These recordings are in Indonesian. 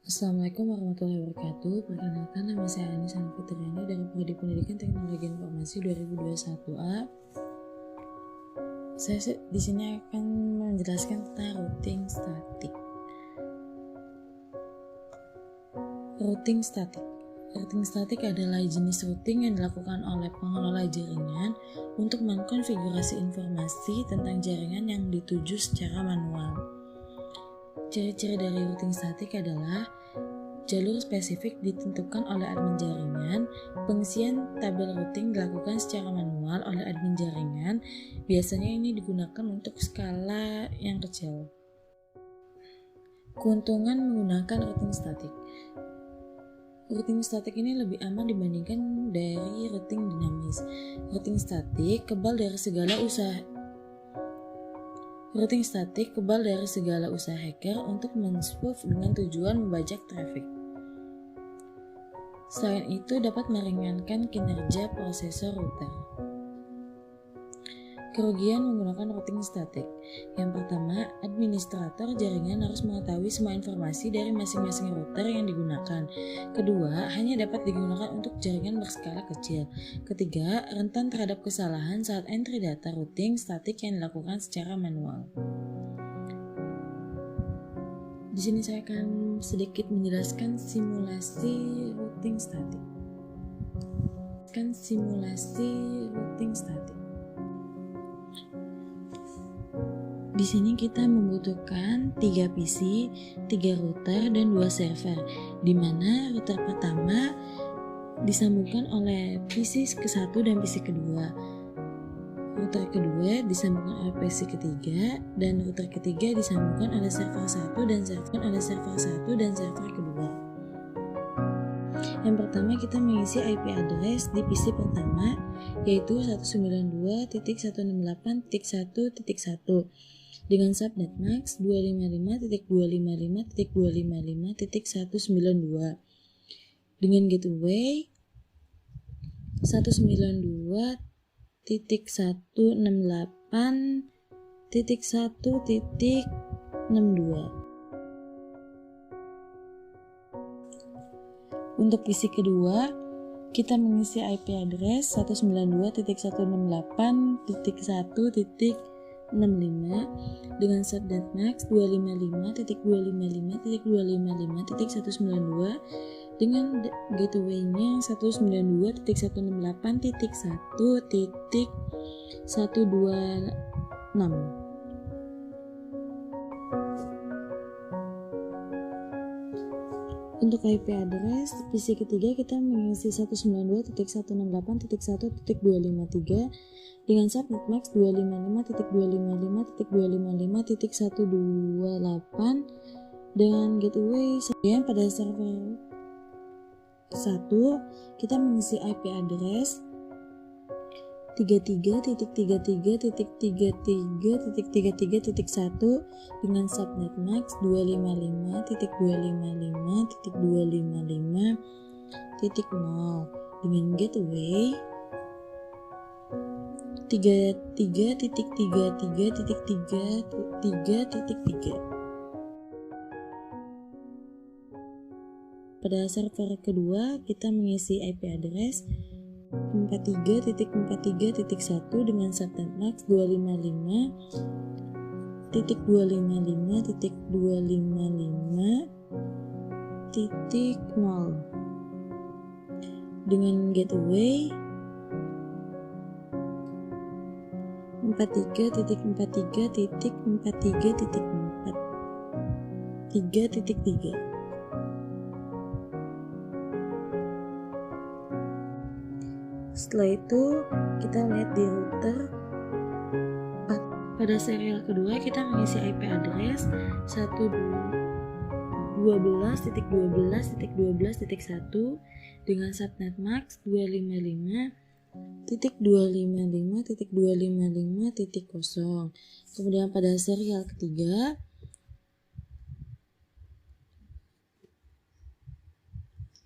Assalamualaikum warahmatullahi wabarakatuh. Perkenalkan, nama saya Anis Fitriani dari Prodi Pendidikan Teknologi Informasi 2021A. Saya di sini akan menjelaskan tentang routing statik. Routing statik. Routing statik adalah jenis routing yang dilakukan oleh pengelola jaringan untuk mengkonfigurasi informasi tentang jaringan yang dituju secara manual. Ciri-ciri dari routing statik adalah jalur spesifik ditentukan oleh admin jaringan, pengisian tabel routing dilakukan secara manual oleh admin jaringan, biasanya ini digunakan untuk skala yang kecil. Keuntungan menggunakan routing statik. Routing statik ini lebih aman dibandingkan dari routing dinamis. Routing statik kebal dari segala usaha hacker untuk men-spoof dengan tujuan membajak traffic. Selain itu dapat meringankan kinerja prosesor router. Kerugian menggunakan routing statik. Yang pertama, administrator jaringan harus mengetahui semua informasi dari masing-masing router yang digunakan. Kedua, hanya dapat digunakan untuk jaringan berskala kecil. Ketiga, rentan terhadap kesalahan saat entry data routing statik yang dilakukan secara manual. Di sini saya akan sedikit menjelaskan simulasi routing statik. Di sini kita membutuhkan 3 PC, 3 router, dan 2 server, di mana router pertama disambungkan oleh PC ke-1 dan PC kedua. Router kedua disambungkan oleh PC ketiga, dan router ketiga disambungkan oleh server 1 dan server kedua. Yang pertama kita mengisi IP address di PC pertama, yaitu 192.168.1.1 dengan subnet max 255.255.255.192 dengan gateway 192.168.1.62. Untuk PC kedua, kita mengisi IP address 192.168.1.65 dengan subnet max 255.255.255.192 dengan gateway-nya 192.168.1.126. Untuk IP address PC ketiga kita mengisi 192.168.1.253 dengan subnet max 255.255.255.128 dengan gateway. Kemudian pada server 1 kita mengisi IP address 33.33.33.33.1 dengan subnet max 255.255.255.0 dengan gateway 33.33.3.3.3. Pada server kedua kita mengisi IP address 43.43.1 dengan subnet max 255.255.255.0 dengan gateway 43.43.4 3.3. Setelah itu kita lihat di router. Pada serial kedua kita mengisi IP address 112.12.12.1 dengan subnet max 255.255.255.0. Kemudian pada serial ketiga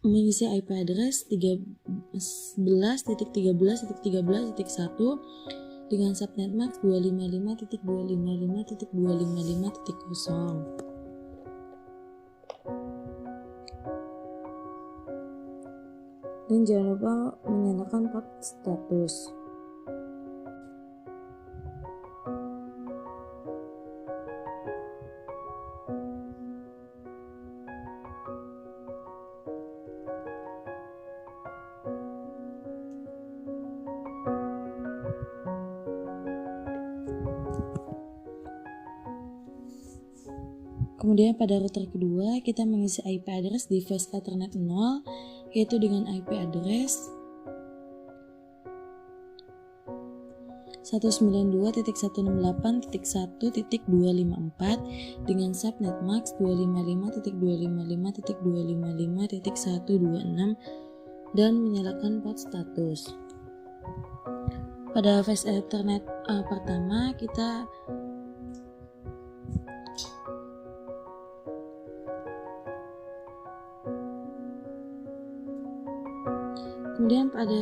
mengisi IP address 13.13.13.1 dengan subnet max 255.255.255.0. Dan jangan lupa menyalakan port status. Kemudian pada router kedua kita mengisi IP address device Ethernet 0, yaitu dengan IP address 192.168.1.254 dengan subnet max 255.255.255.126 dan menyalakan port status. Pada flash Ethernet pertama kita kemudian pada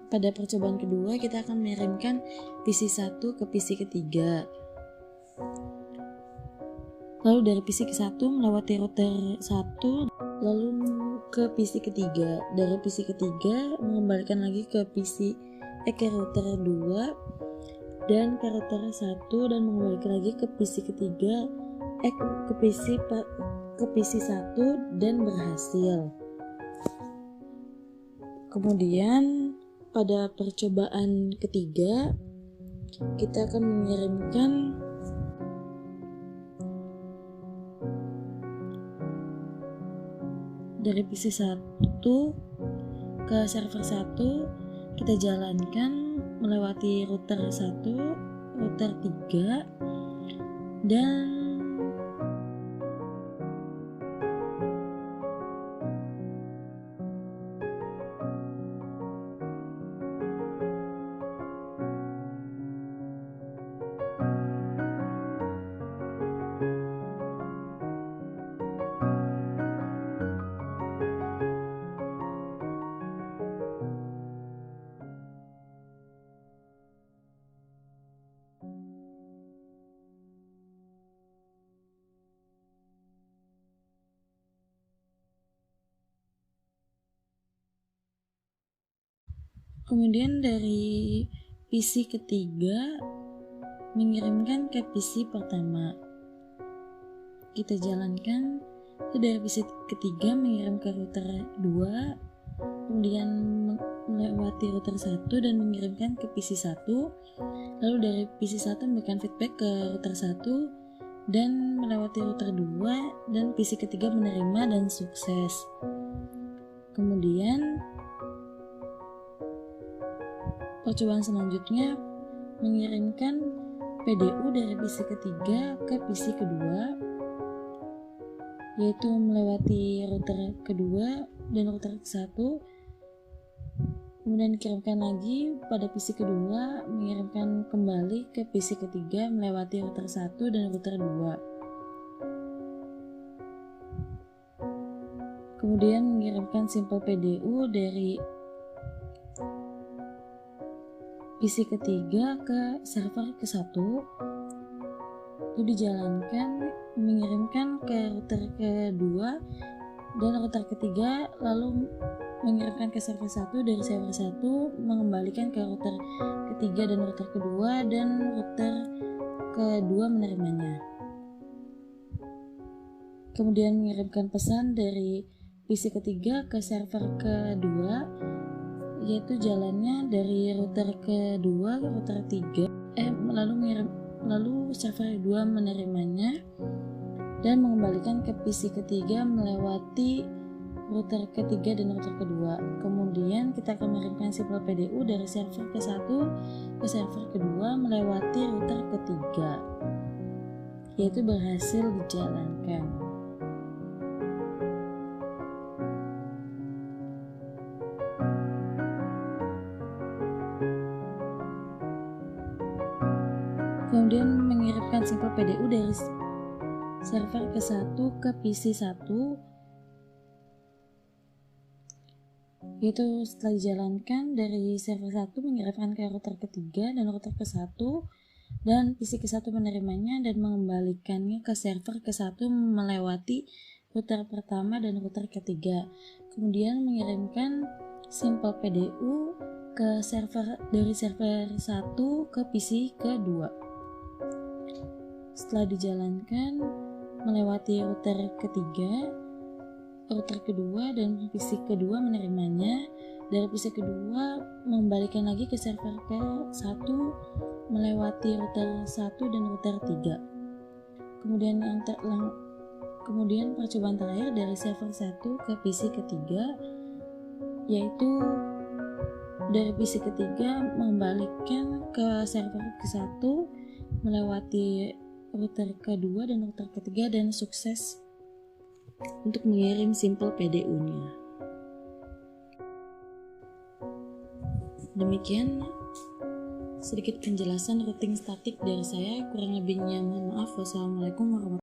pada percobaan kedua kita akan mengirimkan PC 1 ke PC ketiga. Lalu dari PC ke 1 melewati router 1 lalu ke PC ketiga. Dari PC ketiga mengembalikan lagi ke router 2 dan ke router 1 dan mengembalikan lagi ke PC ketiga ke PC 1 dan berhasil. Kemudian pada percobaan ketiga kita akan mengirimkan dari PC 1 ke server 1 kita jalankan melewati router 1, router 3 dan kemudian dari PC ketiga mengirimkan ke PC pertama. Kita jalankan itu dari PC ketiga mengirim ke router 2, kemudian melewati router 1 dan mengirimkan ke PC 1. Lalu dari PC 1 memberikan feedback ke router 1 dan melewati router 2 dan PC ketiga menerima dan sukses. Kemudian percobaan selanjutnya mengirimkan PDU dari PC ketiga ke PC kedua, yaitu melewati router kedua dan router satu, kemudian dikirimkan lagi pada PC kedua, mengirimkan kembali ke PC ketiga melewati router 1 dan router 2. Kemudian mengirimkan simple PDU dari PC ketiga ke server ke-1 itu dijalankan mengirimkan ke router kedua dan router ketiga, lalu mengirimkan ke server 1, dari server 1 mengembalikan ke router ketiga dan router kedua dan router kedua menerimanya. Kemudian mengirimkan pesan dari PC ketiga ke server kedua, yaitu jalannya dari router kedua ke router 3 lalu server 2 menerimanya dan mengembalikan ke PC ketiga melewati router ketiga dan router kedua. Kemudian kita akan mengirimkan simple PDU dari server ke-1 ke server kedua melewati router ketiga, yaitu berhasil dijalankan. Kemudian mengirimkan simple PDU dari server ke-1 ke PC 1, yaitu setelah dijalankan dari server 1 mengirimkan ke router ketiga dan router ke-1 dan PC ke-1 menerimanya dan mengembalikannya ke server ke-1 melewati router pertama dan router ketiga. Kemudian mengirimkan simple PDU ke dari server 1 ke PC ke-2. Setelah dijalankan melewati router ketiga, router kedua dan PC kedua menerimanya. Dari PC kedua mengembalikan lagi ke server ke-1 melewati router 1 dan router 3. Kemudian percobaan terakhir dari server 1 ke PC ketiga, yaitu dari PC ketiga mengembalikan ke server ke-1 melewati router kedua dan router ketiga dan sukses untuk mengirim simple PDU-nya. Demikian sedikit penjelasan routing statik dari saya, kurang lebihnya mohon maaf. Wassalamualaikum warahmatullahi wabarakatuh.